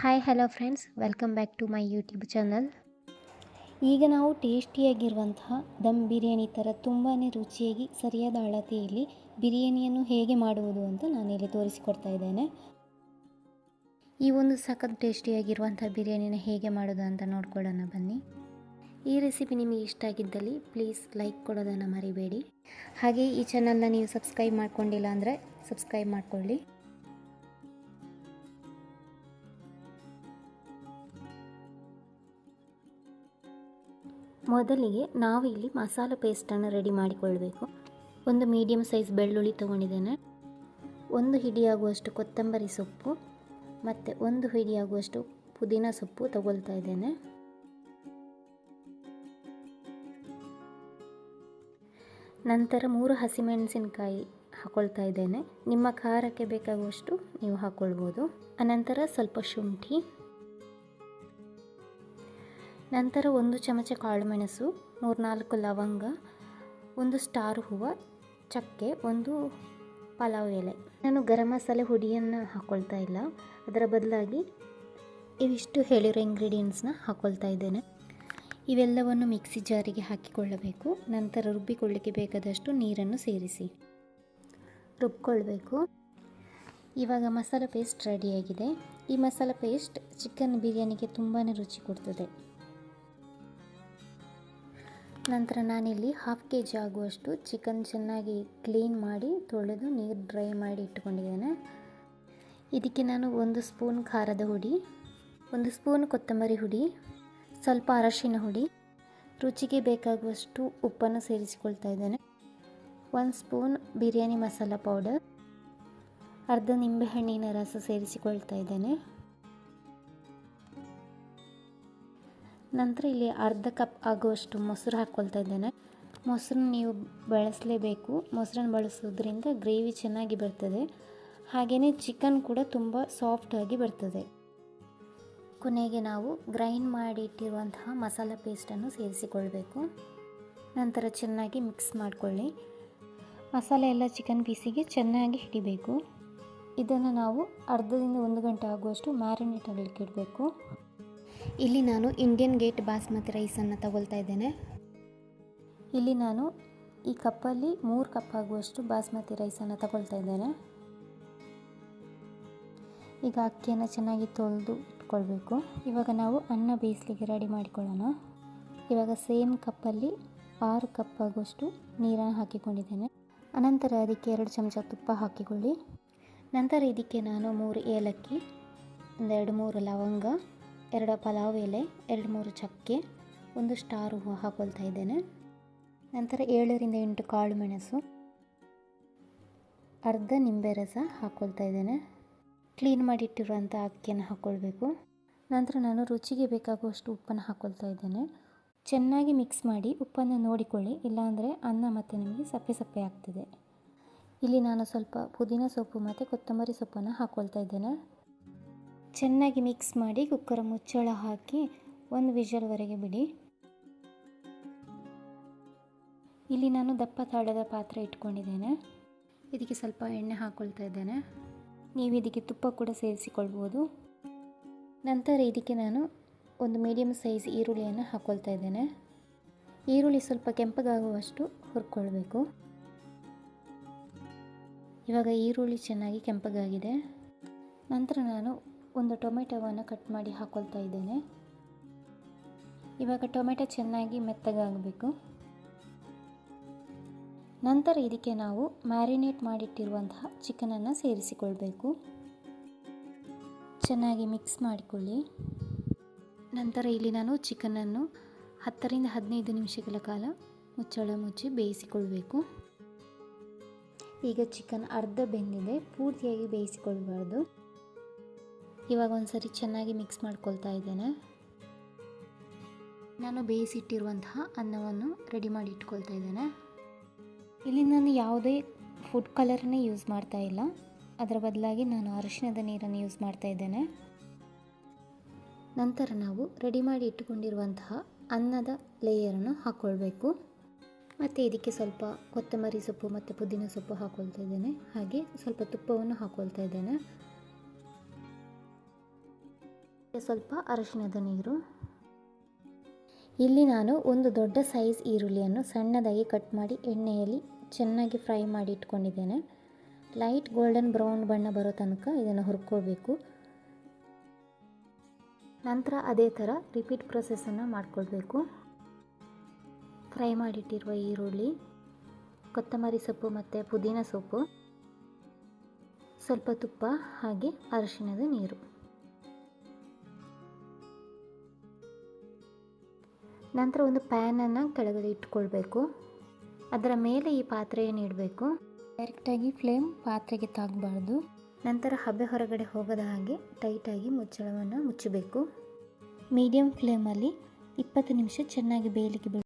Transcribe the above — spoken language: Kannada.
Hi hello friends, welcome back to my YouTube channel. ಈಗ ನಾವು ಟೇಸ್ಟಿಯಾಗಿರುವಂತಹ ದಮ್ ಬಿರಿಯಾನಿ ಥರ ತುಂಬಾ ರುಚಿಯಾಗಿ ಸರಿಯಾದ ಅಳತೆಯಲ್ಲಿ ಬಿರಿಯಾನಿಯನ್ನು ಹೇಗೆ ಮಾಡುವುದು ಅಂತ ನಾನಿಲ್ಲಿ ತೋರಿಸಿಕೊಡ್ತಾ ಇದ್ದೇನೆ. ಈ ಒಂದು ಸಖತ್ ಟೇಸ್ಟಿಯಾಗಿರುವಂಥ ಬಿರಿಯಾನಿನ ಹೇಗೆ ಮಾಡೋದು ಅಂತ ನೋಡ್ಕೊಳ್ಳೋಣ ಬನ್ನಿ. ಈ ರೆಸಿಪಿ ನಿಮಗೆ ಇಷ್ಟ ಆಗಿದ್ದಲ್ಲಿ ಪ್ಲೀಸ್ ಲೈಕ್ ಕೊಡೋದನ್ನು ಮರಿಬೇಡಿ. ಹಾಗೆ ಈ ಚಾನಲ್ನ ನೀವು ಸಬ್ಸ್ಕ್ರೈಬ್ ಮಾಡ್ಕೊಂಡಿಲ್ಲ ಅಂದರೆ ಸಬ್ಸ್ಕ್ರೈಬ್ ಮಾಡ್ಕೊಳ್ಳಿ. ಮೊದಲಿಗೆ ನಾವು ಇಲ್ಲಿ ಮಸಾಲೆ ಪೇಸ್ಟನ್ನು ರೆಡಿ ಮಾಡಿಕೊಳ್ಬೇಕು. ಒಂದು ಮೀಡಿಯಮ್ ಸೈಜ್ ಬೆಳ್ಳುಳ್ಳಿ ತೊಗೊಂಡಿದ್ದೇನೆ, ಒಂದು ಹಿಡಿಯಾಗುವಷ್ಟು ಕೊತ್ತಂಬರಿ ಸೊಪ್ಪು ಮತ್ತು ಒಂದು ಹಿಡಿಯಾಗುವಷ್ಟು ಪುದೀನ ಸೊಪ್ಪು ತಗೊಳ್ತಾ ಇದ್ದೇನೆ. ನಂತರ 3 ಹಸಿಮೆಣಸಿನಕಾಯಿ ಹಾಕ್ಕೊಳ್ತಾ ಇದ್ದೇನೆ. ನಿಮ್ಮ ಖಾರಕ್ಕೆ ಬೇಕಾಗುವಷ್ಟು ನೀವು ಹಾಕ್ಕೊಳ್ಬೋದು. ಅನಂತರ ಸ್ವಲ್ಪ ಶುಂಠಿ, ನಂತರ 1 ಚಮಚ ಕಾಳುಮೆಣಸು, 3-4 ಲವಂಗ, 1 ಸ್ಟಾರ್ ಹೂವು, ಚಕ್ಕೆ, 1 ಪಲಾವ್ ಎಲೆ. ನಾನು ಗರಂ ಮಸಾಲೆ ಹುಡಿಯನ್ನು ಹಾಕ್ಕೊಳ್ತಾ ಇಲ್ಲ, ಅದರ ಬದಲಾಗಿ ಇವಿಷ್ಟು ಹೇಳಿರೋ ಇಂಗ್ರೀಡಿಯೆಂಟ್ಸ್ನ ಹಾಕ್ಕೊಳ್ತಾ ಇದ್ದೇನೆ. ಇವೆಲ್ಲವನ್ನು ಮಿಕ್ಸಿ ಜಾರಿಗೆ ಹಾಕಿಕೊಳ್ಳಬೇಕು. ನಂತರ ರುಬ್ಬಿಕೊಳ್ಳಿಕ್ಕೆ ಬೇಕಾದಷ್ಟು ನೀರನ್ನು ಸೇರಿಸಿ ರುಬ್ಕೊಳ್ಬೇಕು. ಇವಾಗ ಮಸಾಲೆ ಪೇಸ್ಟ್ ರೆಡಿಯಾಗಿದೆ. ಈ ಮಸಾಲೆ ಪೇಸ್ಟ್ ಚಿಕನ್ ಬಿರಿಯಾನಿಗೆ ತುಂಬಾ ರುಚಿ ಕೊಡ್ತದೆ. ನಂತರ ನಾನಿಲ್ಲಿ 1/2 kg ಆಗುವಷ್ಟು ಚಿಕನ್ ಚೆನ್ನಾಗಿ ಕ್ಲೀನ್ ಮಾಡಿ ತೊಳೆದು ನೀರು ಡ್ರೈ ಮಾಡಿ ಇಟ್ಕೊಂಡಿದ್ದೇನೆ. ಇದಕ್ಕೆ ನಾನು 1 ಸ್ಪೂನ್ ಖಾರದ ಹುಡಿ, 1 ಸ್ಪೂನ್ ಕೊತ್ತಂಬರಿ ಹುಡಿ, ಸ್ವಲ್ಪ ಅರಶಿನ ಹುಡಿ, ರುಚಿಗೆ ಬೇಕಾಗುವಷ್ಟು ಉಪ್ಪನ್ನು ಸೇರಿಸಿಕೊಳ್ತಾ ಇದ್ದೇನೆ, 1 ಸ್ಪೂನ್ ಬಿರಿಯಾನಿ ಮಸಾಲ ಪೌಡರ್, ಅರ್ಧ ನಿಂಬೆಹಣ್ಣಿನ ರಸ ಸೇರಿಸಿಕೊಳ್ತಾ ಇದ್ದೇನೆ. ನಂತರ ಇಲ್ಲಿ ಅರ್ಧ ಕಪ್ ಆಗುವಷ್ಟು ಮೊಸರು ಹಾಕ್ಕೊಳ್ತಾ ಇದ್ದೇನೆ. ಮೊಸರನ್ನ ನೀವು ಬಳಸಲೇಬೇಕು. ಮೊಸರನ್ನು ಬಳಸೋದ್ರಿಂದ ಗ್ರೇವಿ ಚೆನ್ನಾಗಿ ಬರ್ತದೆ, ಹಾಗೆಯೇ ಚಿಕನ್ ಕೂಡ ತುಂಬ ಸಾಫ್ಟಾಗಿ ಬರ್ತದೆ. ಕೊನೆಗೆ ನಾವು ಗ್ರೈಂಡ್ ಮಾಡಿ ಇಟ್ಟಿರುವಂತಹ ಮಸಾಲ ಪೇಸ್ಟನ್ನು ಸೇರಿಸಿಕೊಳ್ಬೇಕು. ನಂತರ ಚೆನ್ನಾಗಿ ಮಿಕ್ಸ್ ಮಾಡಿಕೊಳ್ಳಿ. ಮಸಾಲೆ ಎಲ್ಲ ಚಿಕನ್ ಪೀಸಿಗೆ ಚೆನ್ನಾಗಿ ಹಿಡಿಬೇಕು. ಇದನ್ನು ನಾವು ಅರ್ಧದಿಂದ 1 ಗಂಟೆ ಆಗುವಷ್ಟು ಮ್ಯಾರಿನೇಟ್ ಆಗಲಿಕ್ಕೆ ಇಡಬೇಕು. ಇಲ್ಲಿ ನಾನು ಇಂಡಿಯನ್ ಗೇಟ್ ಬಾಸ್ಮತಿ ರೈಸನ್ನು ತಗೊಳ್ತಾ ಇದ್ದೇನೆ. ಇಲ್ಲಿ ನಾನು ಈ ಕಪ್ಪಲ್ಲಿ 3 ಕಪ್ ಆಗುವಷ್ಟು ಬಾಸ್ಮತಿ ರೈಸನ್ನು ತಗೊಳ್ತಾ ಇದ್ದೇನೆ. ಈಗ ಅಕ್ಕಿಯನ್ನು ಚೆನ್ನಾಗಿ ತೊಳೆದು ಇಟ್ಕೊಳ್ಬೇಕು. ಇವಾಗ ನಾವು ಅನ್ನ ಬೇಯಿಸಲಿಕ್ಕೆ ರೆಡಿ ಮಾಡಿಕೊಳ್ಳೋಣ. ಇವಾಗ ಸೇಮ್ ಕಪ್ಪಲ್ಲಿ 6 ಕಪ್ ಆಗುವಷ್ಟು ನೀರನ್ನು ಹಾಕಿಕೊಂಡಿದ್ದೇನೆ. ಅನಂತರ ಅದಕ್ಕೆ 2 ಚಮಚ ತುಪ್ಪ ಹಾಕಿಕೊಳ್ಳಿ. ನಂತರ ಇದಕ್ಕೆ ನಾನು 3 ಏಲಕ್ಕಿ, 2-3 ಲವಂಗ, 2 ಪಲಾವ್ ಎಲೆ, 2-3 ಚಕ್ಕೆ, 1 ಸ್ಟಾರ್ ಹೂವು ಹಾಕ್ಕೊಳ್ತಾ ಇದ್ದೇನೆ. ನಂತರ 7-8 ಕಾಳು ಮೆಣಸು, ಅರ್ಧ ನಿಂಬೆ ರಸ ಹಾಕ್ಕೊಳ್ತಾ ಇದ್ದೇನೆ. ಕ್ಲೀನ್ ಮಾಡಿಟ್ಟಿರುವಂಥ ಅಕ್ಕಿಯನ್ನು ಹಾಕ್ಕೊಳ್ಬೇಕು. ನಂತರ ನಾನು ರುಚಿಗೆ ಬೇಕಾಗುವಷ್ಟು ಉಪ್ಪನ್ನು ಹಾಕ್ಕೊಳ್ತಾ ಇದ್ದೇನೆ. ಚೆನ್ನಾಗಿ ಮಿಕ್ಸ್ ಮಾಡಿ ಉಪ್ಪನ್ನು ನೋಡಿಕೊಳ್ಳಿ, ಇಲ್ಲಾಂದರೆ ಅನ್ನ ಮತ್ತು ನಿಮಗೆ ಸಪ್ಪೆ ಸಪ್ಪೆ ಆಗ್ತದೆ. ಇಲ್ಲಿ ನಾನು ಸ್ವಲ್ಪ ಪುದೀನ ಸೊಪ್ಪು ಮತ್ತು ಕೊತ್ತಂಬರಿ ಸೊಪ್ಪನ್ನು ಹಾಕ್ಕೊಳ್ತಾ ಇದ್ದೇನೆ. ಚೆನ್ನಾಗಿ ಮಿಕ್ಸ್ ಮಾಡಿ ಕುಕ್ಕರ್ ಮುಚ್ಚಳ ಹಾಕಿ 1 ವಿಷಲ್ವರೆಗೆ ಬಿಡಿ. ಇಲ್ಲಿ ನಾನು ದಪ್ಪ ತಾಳದ ಪಾತ್ರೆ ಇಟ್ಕೊಂಡಿದ್ದೇನೆ. ಇದಕ್ಕೆ ಸ್ವಲ್ಪ ಎಣ್ಣೆ ಹಾಕ್ಕೊಳ್ತಾ ಇದ್ದೇನೆ. ನೀವು ಇದಕ್ಕೆ ತುಪ್ಪ ಕೂಡ ಸೇರಿಸಿಕೊಳ್ಬೋದು. ನಂತರ ಇದಕ್ಕೆ ನಾನು 1 ಮೀಡಿಯಮ್ ಸೈಜ್ ಈರುಳ್ಳಿಯನ್ನು ಹಾಕ್ಕೊಳ್ತಾ ಇದ್ದೇನೆ. ಈರುಳ್ಳಿ ಸ್ವಲ್ಪ ಕೆಂಪಗಾಗುವಷ್ಟು ಹುರ್ಕೊಳ್ಬೇಕು. ಇವಾಗ ಈರುಳ್ಳಿ ಚೆನ್ನಾಗಿ ಕೆಂಪಗಾಗಿದೆ. ನಂತರ ನಾನು 1 ಟೊಮೆಟೊವನ್ನು ಕಟ್ ಮಾಡಿ ಹಾಕ್ಕೊಳ್ತಾ ಇದ್ದೇನೆ. ಇವಾಗ ಟೊಮೆಟೊ ಚೆನ್ನಾಗಿ ಮೆತ್ತಗಾಗಬೇಕು. ನಂತರ ಇದಕ್ಕೆ ನಾವು ಮ್ಯಾರಿನೇಟ್ ಮಾಡಿಟ್ಟಿರುವಂತಹ ಚಿಕನನ್ನು ಸೇರಿಸಿಕೊಳ್ಬೇಕು. ಚೆನ್ನಾಗಿ ಮಿಕ್ಸ್ ಮಾಡಿಕೊಳ್ಳಿ. ನಂತರ ಇಲ್ಲಿ ನಾನು ಚಿಕನನ್ನು 10-15 ನಿಮಿಷಗಳ ಕಾಲ ಮುಚ್ಚಳ ಮುಚ್ಚಿ ಬೇಯಿಸಿಕೊಳ್ಬೇಕು. ಈಗ ಚಿಕನ್ ಅರ್ಧ ಬೆಂದಿದೆ, ಪೂರ್ತಿಯಾಗಿ ಬೇಯಿಸಿಕೊಳ್ಬಾರ್ದು. ಇವಾಗ ಒಂದ್ಸರಿ ಚೆನ್ನಾಗಿ ಮಿಕ್ಸ್ ಮಾಡ್ಕೊಳ್ತಾ ಇದ್ದೇನೆ. ನಾನು ಬೇಯಿಸಿಟ್ಟಿರುವಂತಹ ಅನ್ನವನ್ನು ರೆಡಿ ಮಾಡಿ ಇಟ್ಕೊಳ್ತಾ ಇದ್ದೇನೆ. ಇಲ್ಲಿ ನಾನು ಯಾವುದೇ ಫುಡ್ ಕಲರನ್ನೇ ಯೂಸ್ ಮಾಡ್ತಾ ಇಲ್ಲ, ಅದರ ಬದಲಾಗಿ ನಾನು ಅರಿಶಿಣದ ನೀರನ್ನು ಯೂಸ್ ಮಾಡ್ತಾ ಇದ್ದೇನೆ. ನಂತರ ನಾವು ರೆಡಿ ಮಾಡಿ ಇಟ್ಟುಕೊಂಡಿರುವಂತಹ ಅನ್ನದ ಲೇಯರನ್ನು ಹಾಕ್ಕೊಳ್ಬೇಕು. ಮತ್ತು ಇದಕ್ಕೆ ಸ್ವಲ್ಪ ಕೊತ್ತಂಬರಿ ಸೊಪ್ಪು ಮತ್ತು ಪುದೀನ ಸೊಪ್ಪು ಹಾಕ್ಕೊಳ್ತಾ ಇದ್ದೇನೆ. ಹಾಗೆ ಸ್ವಲ್ಪ ತುಪ್ಪವನ್ನು ಹಾಕ್ಕೊಳ್ತಾ ಇದ್ದೇನೆ. ಸ್ವಲ್ಪ ಅರಿಶಿಣದ ನೀರು. ಇಲ್ಲಿ ನಾನು ಒಂದು ದೊಡ್ಡ ಸೈಜ್ ಈರುಳ್ಳಿಯನ್ನು ಸಣ್ಣದಾಗಿ ಕಟ್ ಮಾಡಿ ಎಣ್ಣೆಯಲ್ಲಿ ಚೆನ್ನಾಗಿ ಫ್ರೈ ಮಾಡಿ ಇಟ್ಕೊಂಡಿದ್ದೇನೆ. ಲೈಟ್ ಗೋಲ್ಡನ್ ಬ್ರೌನ್ ಬಣ್ಣ ಬರೋ ತನಕ ಇದನ್ನು ಹುರ್ಕೋಬೇಕು. ನಂತರ ಅದೇ ಥರ ರಿಪೀಟ್ ಪ್ರೊಸೆಸನ್ನು ಮಾಡಿಕೊಳ್ಬೇಕು. ಫ್ರೈ ಮಾಡಿಟ್ಟಿರುವ ಈರುಳ್ಳಿ, ಕೊತ್ತಂಬರಿ ಸೊಪ್ಪು ಮತ್ತು ಪುದೀನ ಸೊಪ್ಪು, ಸ್ವಲ್ಪ ತುಪ್ಪ ಹಾಗೆ ಅರಿಶಿಣದ ನೀರು. ನಂತರ ಒಂದು ಪ್ಯಾನನ್ನು ಕೆಳಗಡೆ ಇಟ್ಕೊಳ್ಬೇಕು. ಅದರ ಮೇಲೆ ಈ ಪಾತ್ರೆಯನ್ನು ಇಡಬೇಕು. ಡೈರೆಕ್ಟಾಗಿ ಫ್ಲೇಮ್ ಪಾತ್ರೆಗೆ ತಾಗಬಾರ್ದು. ನಂತರ ಹಬೆ ಹೊರಗಡೆ ಹೋಗದ ಹಾಗೆ ಟೈಟಾಗಿ ಮುಚ್ಚಳವನ್ನು ಮುಚ್ಚಬೇಕು. ಮೀಡಿಯಂ ಫ್ಲೇಮಲ್ಲಿ 20 ನಿಮಿಷ ಚೆನ್ನಾಗಿ ಬೇಯಲಿಕ್ಕೆ ಬಿಡಬೇಕು.